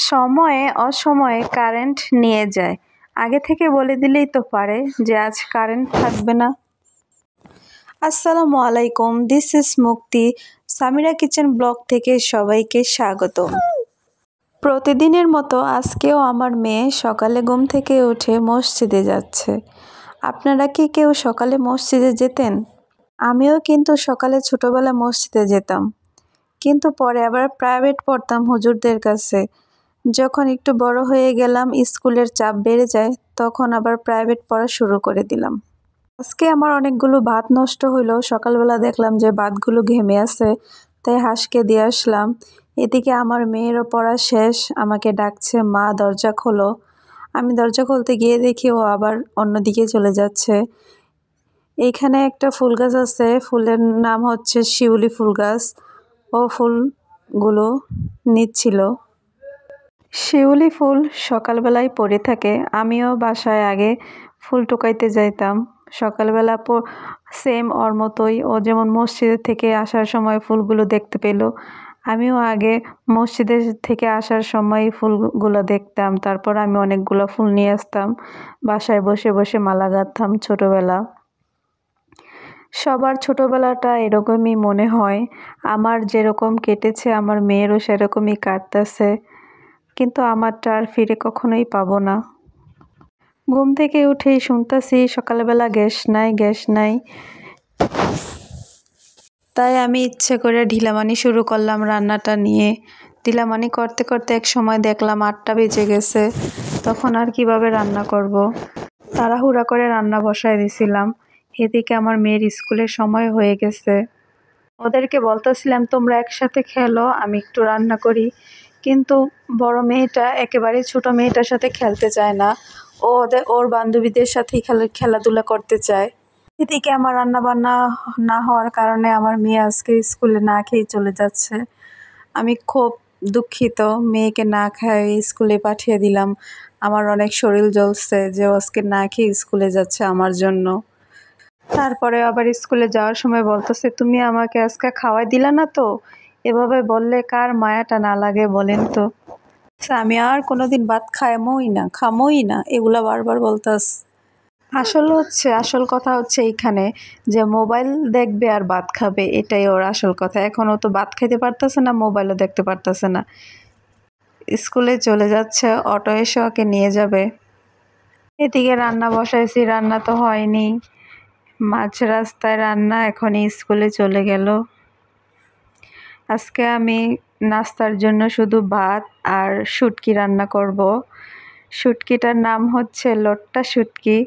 সময়ে অসময়ে কারেন্ট নিয়ে যায়। আগে থেকে বলে দিলেই তো পারে যে আজ কারেন্ট থাকবে না। আসসালামু আলাইকুম, দিস ইজ মুক্তি, সামিরা কিচেন ব্লগ থেকে সবাইকে স্বাগত। প্রতিদিনের মতো আজকেও আমার মেয়ে সকালে ঘুম থেকে উঠে মসজিদে যাচ্ছে। আপনারা কি কেউ সকালে মসজিদে যেতেন? আমিও কিন্তু সকালে ছোটবেলা মসজিদে যেতাম, কিন্তু পরে আবার প্রাইভেট পড়তাম হুজুরদের কাছে। যখন একটু বড় হয়ে গেলাম, স্কুলের চাপ বেড়ে যায়, তখন আবার প্রাইভেট পড়া শুরু করে দিলাম। আজকে আমার অনেকগুলো ভাত নষ্ট হইলো। সকালবেলা দেখলাম যে ভাতগুলো ঘেমে আছে, তাই হাঁসকে দিয়ে আসলাম। এদিকে আমার মেয়েরও পড়া শেষ, আমাকে ডাকছে, মা দরজা খোলো। আমি দরজা খুলতে গিয়ে দেখি ও আবার অন্যদিকে চলে যাচ্ছে। এইখানে একটা ফুল গাছ আছে, ফুলের নাম হচ্ছে শিউলি ফুল গাছ। ও ফুলগুলো নিচ্ছিল। শিউলি ফুল সকালবেলায় পড়ে থাকে। আমিও বাসায় আগে ফুল টুকাইতে যাইতাম সকালবেলা। সেম ওর মতোই, ও যেমন মসজিদের থেকে আসার সময় ফুলগুলো দেখতে পেল, আমিও আগে মসজিদের থেকে আসার সময় ফুলগুলো দেখতাম। তারপর আমি অনেকগুলো ফুল নিয়ে আসতাম, বাসায় বসে বসে মালা গাঁথতাম ছোটোবেলা। সবার ছোটোবেলাটা এরকমই মনে হয়। আমার যেরকম কেটেছে আমার মেয়েরও সেরকমই কাটতেছে, কিন্তু আমারটা আর ফিরে কখনোই পাবো না। ঘুম থেকে উঠেই শুনতেছি সকালবেলা গ্যাস নাই। তাই আমি ইচ্ছে করে ঢিলামানি শুরু করলাম রান্নাটা নিয়ে। ঢিলামানি করতে করতে এক সময় দেখলাম 8টা বেজে গেছে। তখন আর কিভাবে রান্না করব। তাড়াহুড়া করে রান্না বসায় দিছিলাম। এদিকে আমার মেয়ের স্কুলের সময় হয়ে গেছে। ওদেরকে বলতেছিলাম তোমরা একসাথে খেলো, আমি একটু রান্না করি, কিন্তু বড় মেয়েটা একেবারে ছোট মেয়েটার সাথে খেলতে চায় না। ওর বান্ধবীদের সাথেই খেলাধুলা করতে চায়। এদিকে আমার রান্না বান্না না হওয়ার কারণে আমার মেয়ে আজকে স্কুলে না খেয়ে চলে যাচ্ছে। আমি খুব দুঃখিত, মেয়েকে না খাইয়ে স্কুলে পাঠিয়ে দিলাম। আমার অনেক শরীর জ্বলছে যে আজকে না খেয়ে স্কুলে যাচ্ছে আমার জন্য। তারপরে আবার স্কুলে যাওয়ার সময় বলতেছে, তুমি আমাকে আজকে খাওয়াই দিলা না তো। এভাবে বললে কার মায়াটা না লাগে বলেন তো। আমি আর কোনোদিন ভাত খামোই না এগুলা বারবার বলতাস। আসল কথা হচ্ছে এইখানে যে মোবাইল দেখবে আর ভাত খাবে, এটাই ওর আসল কথা। এখন ও তো ভাত খাইতে পারতেছে না, মোবাইলও দেখতে পারতেছে না। স্কুলে চলে যাচ্ছে, অটো এসে ওকে নিয়ে যাবে। এদিকে রান্না বসাইছি, রান্না তো হয়নি। মাঝ রাস্তায় রান্না, এখনই স্কুলে চলে গেল। আজকে আমি নাস্তার জন্য শুধু ভাত আর শুটকি রান্না করব। শুটকিটার নাম হচ্ছে লট্টা শুটকি।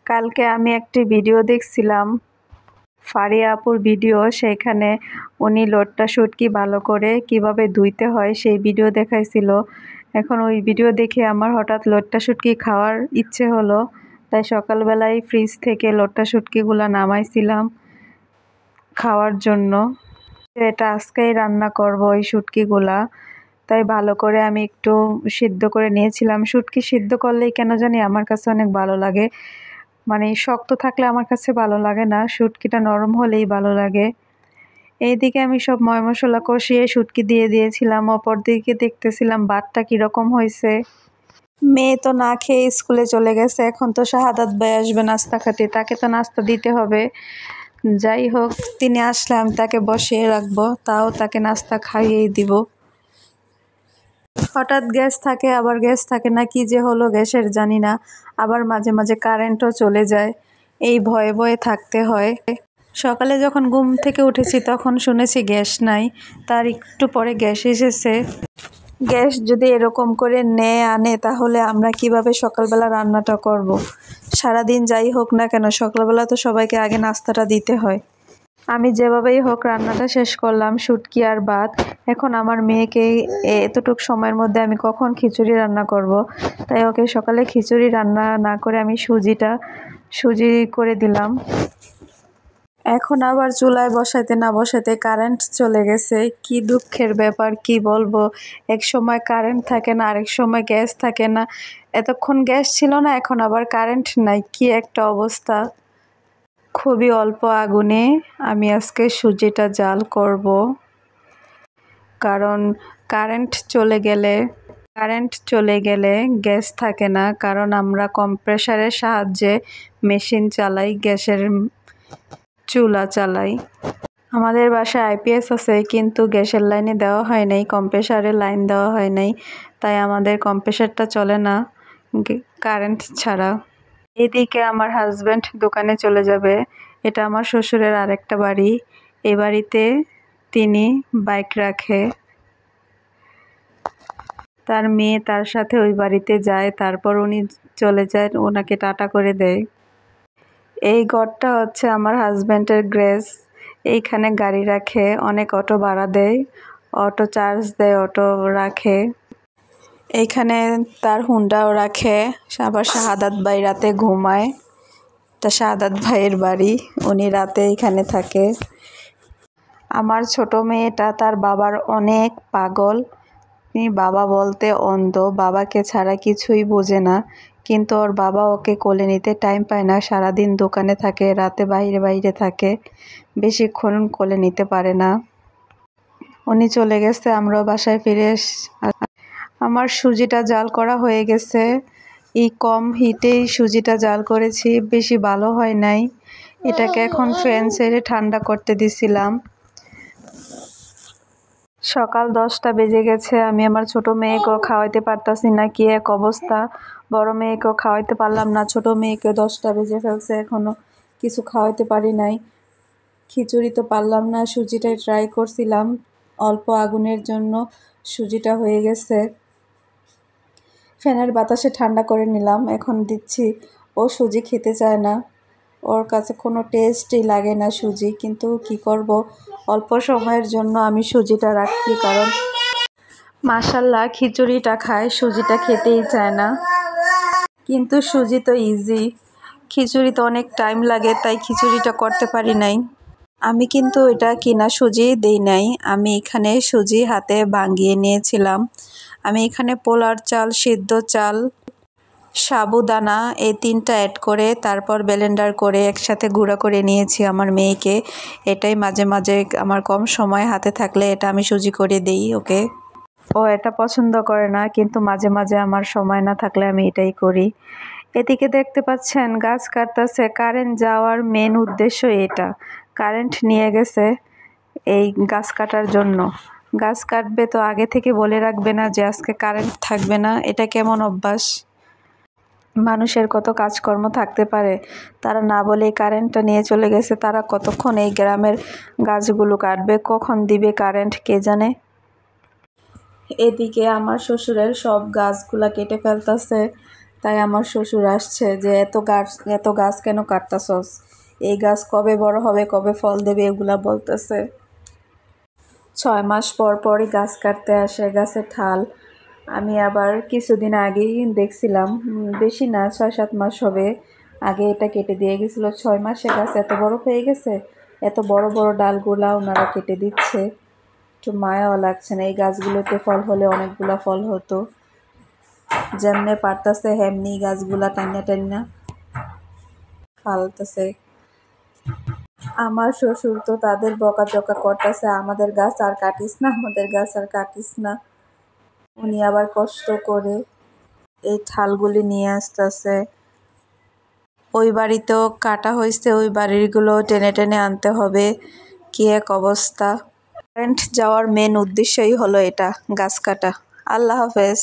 কালকে আমি একটি ভিডিও দেখছিলাম, ফারিয়া আপুর ভিডিও, সেইখানে উনি লট্টা শুটকি ভালো করে কিভাবে ধুইতে হয় সেই ভিডিও দেখাইছিল। এখন ওই ভিডিও দেখে আমার হঠাৎ লট্টা শুটকি খাওয়ার ইচ্ছে হলো, তাই সকালবেলায় ফ্রিজ থেকে লট্টা শুটকিগুলো নামাইছিলাম খাওয়ার জন্য। এটা আজকেই রান্না করব ওই শুটকিগুলা, তাই ভালো করে আমি একটু সিদ্ধ করে নিয়েছিলাম। শুটকি সিদ্ধ করলেই কেন জানি আমার কাছে অনেক ভালো লাগে, মানে শক্ত থাকলে আমার কাছে ভালো লাগে না, শুটকিটা নরম হলেই ভালো লাগে। এইদিকে আমি সব ময় মশলা কষিয়ে শুটকি দিয়ে দিয়েছিলাম, অপর দিকে দেখতেছিলাম ভাতটা কীরকম হয়েছে। মেয়ে তো না খেয়ে স্কুলে চলে গেছে, এখন তো শাহাদাত ভাই আসবে নাস্তা খেতে, তাকে তো নাস্তা দিতে হবে। যাই হোক, তিনি আসলে আমি তাকে বসিয়ে রাখবো, তাও তাকে নাস্তা খাইয়েই দিব। হঠাৎ গ্যাস থাকে আবার গ্যাস থাকে না, কি যে হলো গ্যাসের জানি না। আবার মাঝে মাঝে কারেন্টও চলে যায়, এই ভয়ে ভয়ে থাকতে হয়। সকালে যখন ঘুম থেকে উঠেছি তখন শুনেছি গ্যাস নাই, তার একটু পরে গ্যাস এসেছে। গ্যাস যদি এরকম করে আনে তাহলে আমরা কিভাবে সকালবেলা রান্নাটা করব। সারাদিন যাই হোক না কেন সকালবেলা তো সবাইকে আগে নাস্তাটা দিতে হয়। আমি যেভাবেই হোক রান্নাটা শেষ করলাম, শুটকি আর ভাত। এখন আমার মেয়েকে এতটুকু সময়ের মধ্যে আমি কখন খিচুড়ি রান্না করব, তাই ওকে সকালে খিচুড়ি রান্না না করে আমি সুজি করে দিলাম। এখন আবার চুলায় বসাইতে না বসাইতে কারেন্ট চলে গেছে, কি দুঃখের ব্যাপার কি বলবো। এক সময় কারেন্ট থাকে না, আরেক সময় গ্যাস থাকে না। এতক্ষণ গ্যাস ছিল না, এখন আবার কারেন্ট নাই, কি একটা অবস্থা। খুবই অল্প আগুনে আমি আজকে সুজিটা জাল করব। কারণ কারেন্ট চলে গেলে গ্যাস থাকে না, কারণ আমরা কম্প্রেসারের সাহায্যে মেশিন চালাই, গ্যাসের চুলা চালাই। আমাদের বাসায় আইপিএস আছে, কিন্তু গ্যাসের লাইনে দেওয়া হয় নাই, কম্প্রেসারের লাইন দেওয়া হয় নাই, তাই আমাদের কম্প্রেসারটা চলে না কারেন্ট ছাড়া। এদিকে আমার হাজব্যান্ড দোকানে চলে যাবে। এটা আমার শ্বশুরের আরেকটা বাড়ি। এই বাড়িতে তিনি বাইক রাখে। তার মেয়ে তার সাথে ওই বাড়িতে যায়, তারপর উনি চলে যায়, ওনাকে টাটা করে দেয়। এই ঘরটা হচ্ছে আমার হাজব্যান্ডের গ্যারেজ। এইখানে গাড়ি রাখে, অনেক অটো ভাড়া দেয়, অটো চার্জ দেয়, অটো রাখে। এইখানে তার হুন্ডাও রাখে। আবার শাহাদাত ভাই রাতে ঘুমায়, তা শাহাদাত ভাইয়ের বাড়ি, উনি রাতে এখানে থাকে। আমার ছোট মেয়েটা তার বাবার অনেক পাগল। তিনি বাবা বলতে অন্ধ, বাবাকে ছাড়া কিছুই বোঝে না। কিন্তু ওর বাবা ওকে কোলে নিতে টাইম পায় না, সারাদিন দোকানে থাকে, রাতে বাইরে থাকে, বেশিক্ষণ কোলে নিতে পারে না। উনি চলে গেছে, আমরাও বাসায় ফিরে আমার সুজিটা জাল করা হয়ে গেছে। এই কম হিটেই সুজিটা জাল করেছি, বেশি ভালো হয় নাই। এটাকে এখন ফ্যান ছেড়ে ঠান্ডা করতে দিছিলাম। সকাল 10টা বেজে গেছে। আমি আমার ছোট মেয়েকেও খাওয়াইতে পারতাছি না, কি এক অবস্থা। বড় মেয়েকেও খাওয়াইতে পারলাম না, ছোট মেয়েকে 10টা বেজে ফেলছে, এখনো কিছু খাওয়াইতে পারি নাই। খিচুড়ি তো পারলাম না, সুজিটাই ট্রাই করছিলাম, অল্প আগুনের জন্য সুজিটা হয়ে গেছে। ফ্যানের বাতাসে ঠান্ডা করে নিলাম, এখন দিচ্ছি। ও সুজি খেতে চায় না, ওর কাছে কোনো টেস্টই লাগে না সুজি, কিন্তু কি করব, অল্প সময়ের জন্য আমি সুজিটা রাখছি, কারণ মাশাল্লাহ খিচুড়িটা খায়, সুজিটা খেতেই চায় না। কিন্তু সুজি তো ইজি, খিচুড়ি তো অনেক টাইম লাগে, তাই খিচুড়িটা করতে পারি নাই। আমি কিন্তু এটা কিনা সুজি দেই নাই, আমি এখানে সুজি হাতে ভাঙিয়ে নিয়েছিলাম। আমি এখানে পোলার চাল, সিদ্ধ চাল, সাবুদানা এই 3টা অ্যাড করে তারপর ব্লেন্ডার করে একসাথে গুঁড়া করে নিয়েছি আমার মেয়েকে। এটাই মাঝে মাঝে আমার কম সময় হাতে থাকলে এটা আমি সুজি করে দিই ওকে। ও এটা পছন্দ করে না, কিন্তু মাঝে মাঝে আমার সময় না থাকলে আমি এটাই করি। এদিকে দেখতে পাচ্ছেন গাছ কাটতেছে। কারেন্ট যাওয়ার মেন উদ্দেশ্য এটা, কারেন্ট নিয়ে গেছে এই গাছ কাটার জন্য। গাছ কাটবে তো আগে থেকে বলে রাখবে না যে আজকে কারেন্ট থাকবে না? এটা কেমন অভ্যাস? মানুষের কত কাজকর্ম থাকতে পারে, তারা না বলেই কারেন্টটা নিয়ে চলে গেছে। তারা কতক্ষণ এই গ্রামের গাছগুলো কাটবে, কখন দিবে কারেন্ট কে জানে। এদিকে আমার শ্বশুরের সব গাছগুলা কেটে ফেলতেছে, তাই আমার শ্বশুর আসছে যে এত গাছ কেন কাটতাছস, এই গাছ কবে বড় হবে, কবে ফল দেবে, এগুলা বলতেছে। 6 মাস পর পরই গাছ কাটতে আসে, গাছের ঠাল। আমি আবার কিছুদিন আগেই দেখছিলাম, বেশি না 6-7 মাস হবে, আগে এটা কেটে দিয়ে গেছিলো। 6 মাসে গাছ এত বড় হয়ে গেছে, এত বড় বড় ডালগুলা ওনারা কেটে দিচ্ছে। একটু মায়াও লাগছে না, এই গাছগুলোতে ফল হলে অনেকগুলা ফল হতো। যেমনে পারতাছে হেমনি গাছগুলা টান্না ফালতেছে। আমার শ্বশুর তো তাদের বকাঝকা করতেছে, আমাদের গাছ আর কাটিস না, আমাদের গাছ আর কাটিস না। উনি আবার কষ্ট করে এই ঠালগুলি নিয়ে আসতেছে। ওই বাড়িতেও কাটা হয়েছে, ওই বাড়িগুলো টেনে টেনে আনতে হবে, কি এক অবস্থা। কারেন্ট যাওয়ার মেন উদ্দেশ্যই হলো এটা, গাছ কাটা। আল্লাহ হাফেজ।